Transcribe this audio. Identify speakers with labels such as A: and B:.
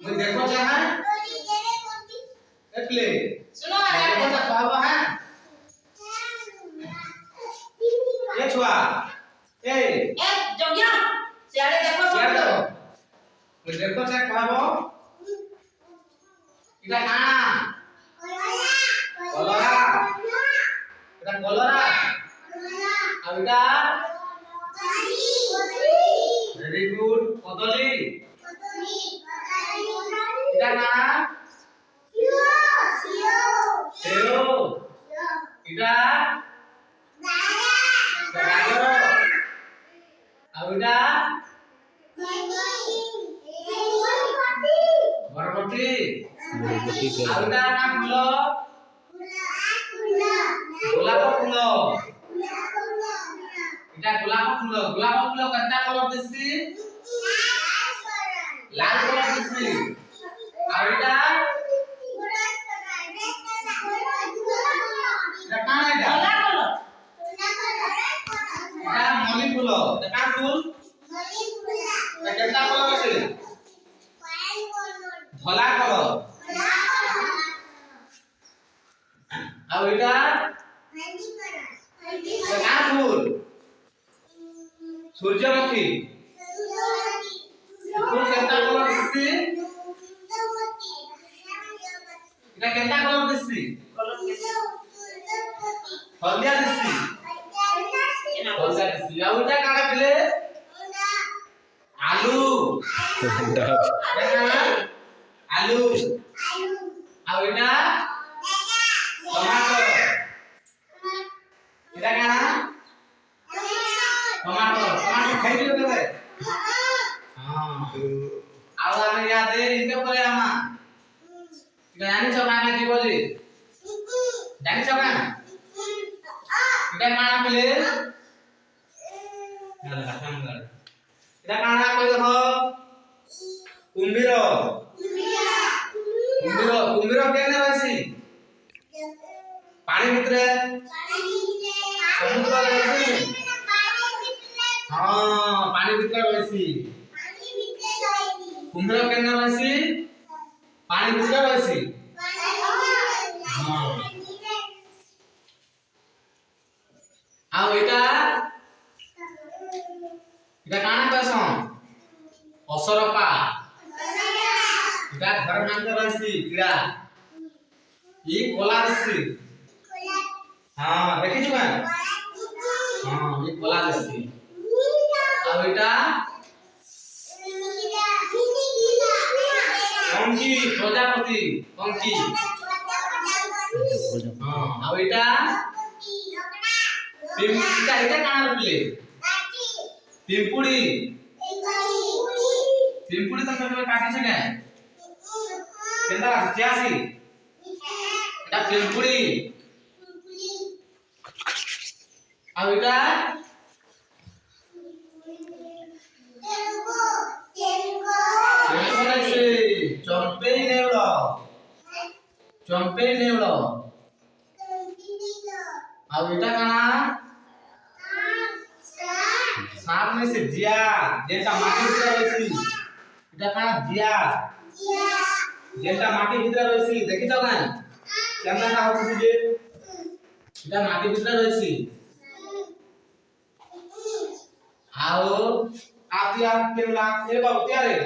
A: मैं देखो चाहे ए प्ले
B: सुनो
A: देखो चा बाबा है ये छुआ ए
B: जगिया सियाड़े देखो सब
A: यार देखो मैं देखो चा बाबा इटा काना कलरा इटा कलरा अब इटा वेरी गुड कदली इटा काना सेव इटा गाजर अब इटा बरबटी अब इटा ना फूल गोलाप फूल इटा गोलाप फूल कंटा कलर दिसि लाल कलर दिसि अब इटा काना इटा
B: भला करो
A: इटा मल्ली फूल देखा फूल इटा केता कलर আছে धला कलर अब इटा देखा फूल सूर्यमुखी फूल केता कलर दिसि इटा केता कलर दिसि हल्दिया दिसि हल्दिया दिसि अब इटा काना पिले आलू आलू अब इटा टमाटर इटा काना टमाटर खाइ दियो तबे हां अब आमे याद दे इनके परे आमा जानि छ काना की बोली जानि छ काना इटा काना पिले इटा काना कोइ देखो कुंभीर कुंभीर केने रहसी पानी भितरे समुद्र रहसी हां पानी भितरे रहसी कुंभीर केने रहसी पानी भितरे रहसी हां आ एटा काना कहसन असरपा इटा घर मानते रहसी कीड़ा ई कोला रहसी हां देखि छु हां ई कोला रहसी अब इटा पंखी प्रजापति पंखी हां अब इटा इटा काना रखले पिंपुड़ी पिंपुड़ी तो केबे काटी छै ने केंदा चियासी एटा पिंपुड़ी अब इटा चंपे नेवड़ो अब इटा काना सांप में से जिया जेटा माटी भीतर रहसी इटा काना जिया जेटा माटी भीतर रहसी देखि त कान केना का होछि जे इटा माटी भीतर रहसी आओ आतिया केला ए बाबू तयारे